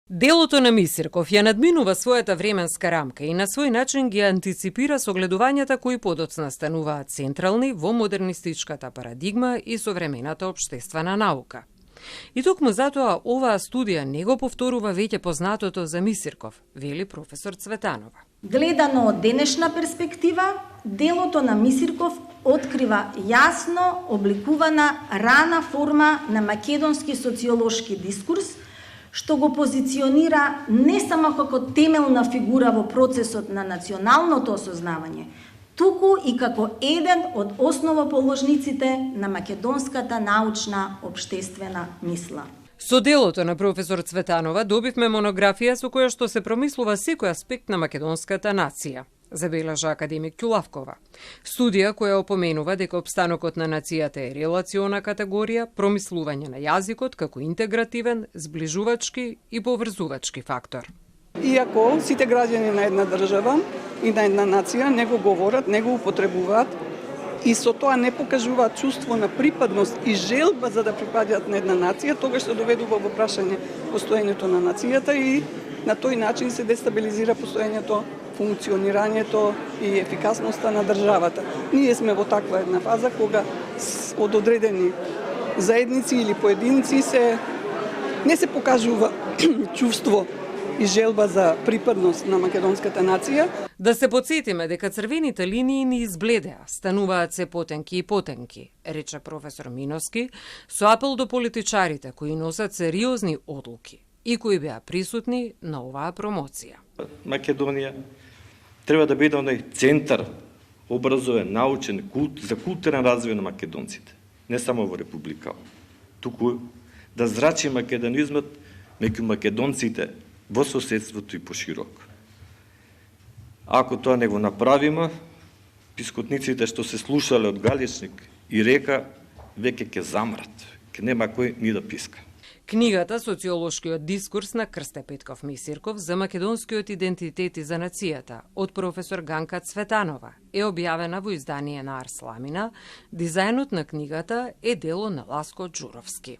Делото на Мисирков ја надминува својата временска рамка и на свој начин ги антиципира согледувањата кои подоцна стануваат централни во модернистичката парадигма и современата општествена наука. И токму затоа оваа студија не го повторува веќе познатото за Мисирков, вели професор Цветанова. Гледано од денешна перспектива, делото на Мисирков открива јасно обликувана рана форма на македонски социолошки дискурс, што го позиционира не само како темелна фигура во процесот на националното осознавање, туку и како еден од основоположниците на македонската научна општествена мисла. Со делото на професор Цветанова добивме монографија со која што се промислува секој аспект на македонската нација, забележа академик Ќулавкова. Студија која опоменува дека опстанокот на нацијата е релациона категорија, промислување на јазикот како интегративен, зближувачки и поврзувачки фактор. Иако сите граѓани на една држава и на една нација не го говорат, не го употребуваат и со тоа не покажуваат чувство на припадност и желба за да припаѓаат на една нација, тогаш се доведува во прашање постоењето на нацијата и на тој начин се дестабилизира постоењето, функционирањето и ефикасноста на државата. Ние сме во таква една фаза кога од одредени заедници или поединци не се покажува чувство и желба за припадност на македонската нација. Да се подсетиме дека црвените линии ни избледеа, стануваат се потенки и потенки, рече професор Миновски, со апел до политичарите кои носат сериозни одлуки и кои беа присутни на оваа промоција. Македонија треба да биде оној центар образовен, научен, за културен развој на македонците, не само во Република, туку да зрачи македонизмот меѓу македонците во соседството и пошироко. Ако тоа не го направиме, пискотниците што се слушале од Галичник и Река веќе ќе замрат, ќе нема кој ни да писка. Книгата «Социолошкиот дискурс» на Крсте Петков Мисирков за македонскиот идентитет и за нацијата од професор Ганка Цветанова е објавена во издание на Арсламина. Дизајнот на книгата е дело на Ласко Ѓуровски.